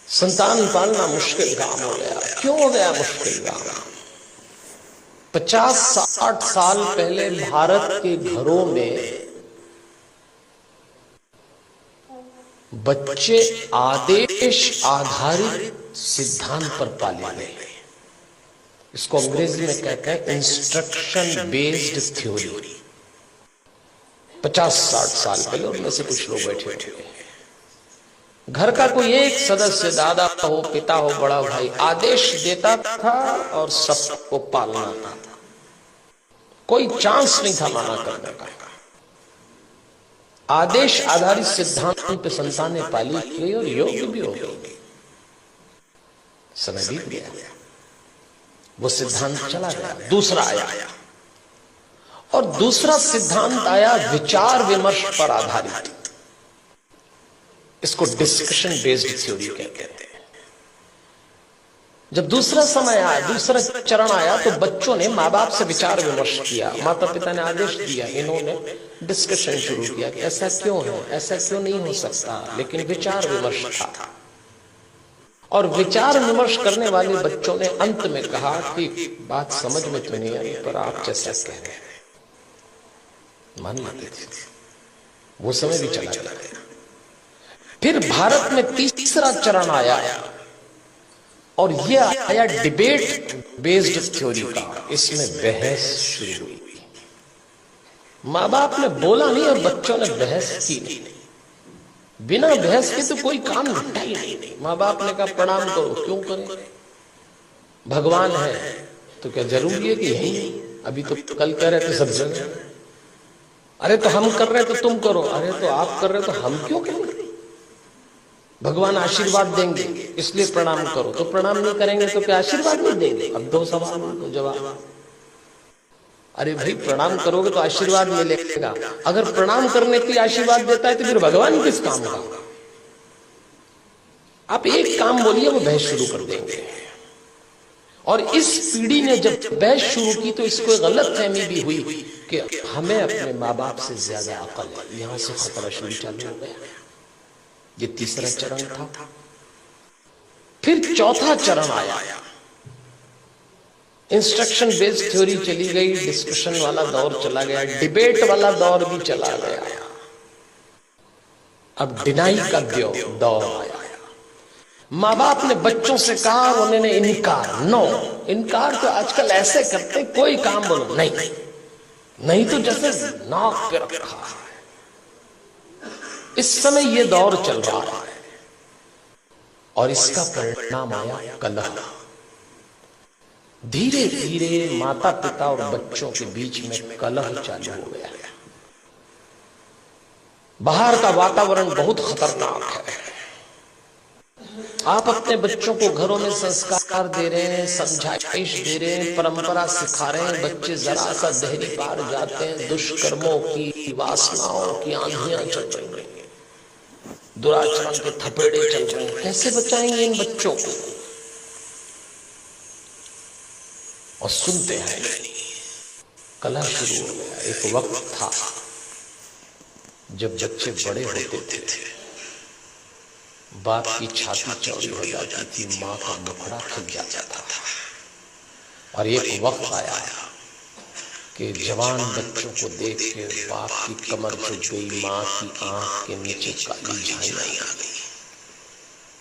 संतान पालना मुश्किल काम हो गया। क्यों हो गया मुश्किल काम? 50-60 साल पहले भारत के घरों में बच्चे आदेश आधारित सिद्धांत पर पाले गए। इसको अंग्रेजी में कहते हैं इंस्ट्रक्शन बेस्ड थ्योरी। 50-60 साल पहले उनमें से कुछ लोग बैठे हुए, घर का कोई एक सदस्य, दादा हो, पिता हो, बड़ा भाई, आदेश देता था और सबको पालना था। कोई चांस नहीं था माना करने का। आदेश आधारित सिद्धांत पे संतानें पाली गई और योग्य भी हो गई। समय बीत गया, वो सिद्धांत चला गया, दूसरा आया। और दूसरा सिद्धांत आया विचार विमर्श पर आधारित। इसको डिस्कशन बेस्ड थ्योरी कहते हैं। जब दूसरा समय आया, दूसरा चरण आया, तो बच्चों ने माँ बाप से विचार विमर्श किया। माता पिता ने आदेश दिया, इन्होंने डिस्कशन शुरू किया कि ऐसा क्यों है, ऐसा क्यों नहीं हो सकता। लेकिन विचार विमर्श था, और विचार विमर्श करने वाले बच्चों ने अंत में कहा कि बात समझ में तो नहीं आई, पर आप जैसा कह रहे हैं मान लेते थे। वो समय भी चला गया। फिर भारत में तीसरा चरण आया, और यह आया डिबेट बेस्ड थ्योरी का। इसमें बहस शुरू हुई। माँ बाप ने बोला नहीं और बच्चों ने बहस की नहीं। बिना बहस के तो कोई काम निपटा ही नहीं। माँ बाप ने कहा प्रणाम करो, क्यों करें? भगवान है तो क्या जरूरी है कि यही? अभी तो कल कह रहे थे सब जगह, अरे तो हम कर रहे तो तुम करो, अरे तो आप कर रहे तो हम क्यों करें? भगवान आशीर्वाद देंगे इसलिए प्रणाम करो, तो प्रणाम नहीं करेंगे तो क्या आशीर्वाद नहीं देंगे? अब दो सवाल को जवाब। अरे भाई प्रणाम करोगे तो आशीर्वाद मिलेगा। अगर प्रणाम करने के लिए आशीर्वाद देता है तो फिर भगवान किस काम का? आप एक काम बोलिए, वो बहस शुरू कर देंगे। और इस पीढ़ी ने जब बहस शुरू की तो इसको गलतफहमी भी हुई कि हमें अपने माँ बाप से ज्यादा अकल है। यहां से खतरा शुरू चालू हो गया। ये तीसरा चरण था। फिर चौथा चरण आया, इंस्ट्रक्शन बेस्ड थ्योरी चली गई, डिस्कशन वाला दौर चला गया, डिबेट वाला दौर भी चला गया। अब डिनाई का दौर आया। माँ बाप ने बच्चों से कहा, उन्होंने इनकार, नो। इनकार तो आजकल ऐसे करते, कोई काम बोलो नहीं, नहीं तो जैसे नाक पे रखा है। इस समय यह दौर चल रहा है, और इसका परिणाम आया कलह। धीरे धीरे माता पिता और बच्चों के बीच में कलह चालू हो गया। बाहर का वातावरण बहुत खतरनाक है। आप अपने बच्चों को घरों में संस्कार दे रहे हैं, समझाइश दे रहे हैं, परंपरा सिखा रहे हैं, बच्चे जरा सा देहरी पार जाते हैं, दुष्कर्मों की, वासनाओं की आंधियां चल रही हैं, दुराचरण के थपेड़े चल रहे हैं। कैसे बचाएंगे इन बच्चों को? और सुनते हैं कलह शुरू हो गया। एक वक्त था जब बच्चे बड़े होते थे, बाप की छाती चौड़ी हो जाती थी, माँ का मुखड़ा खिल जाता था। और एक वक्त आया कि जवान बच्चों को देख के बाप की कमर झुक गई, माँ की आंख के नीचे काली झाइयां आ गई।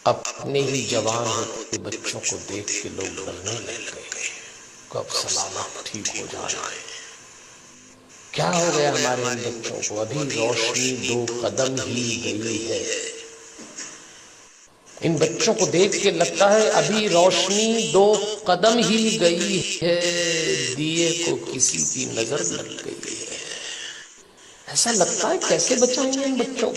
अपने ही जवान होते बच्चों को देख के लोग डरने लग गए, कब सलामत ठीक हो जाए। क्या हो गया हमारे इन बच्चों को? अभी रोशनी 2 कदम ही गई है। इन बच्चों को देख के लगता है अभी रोशनी 2 कदम ही गई है, दिए को किसी की नजर लग गई है। ऐसा लगता है कैसे बचाएंगे इन बच्चों को?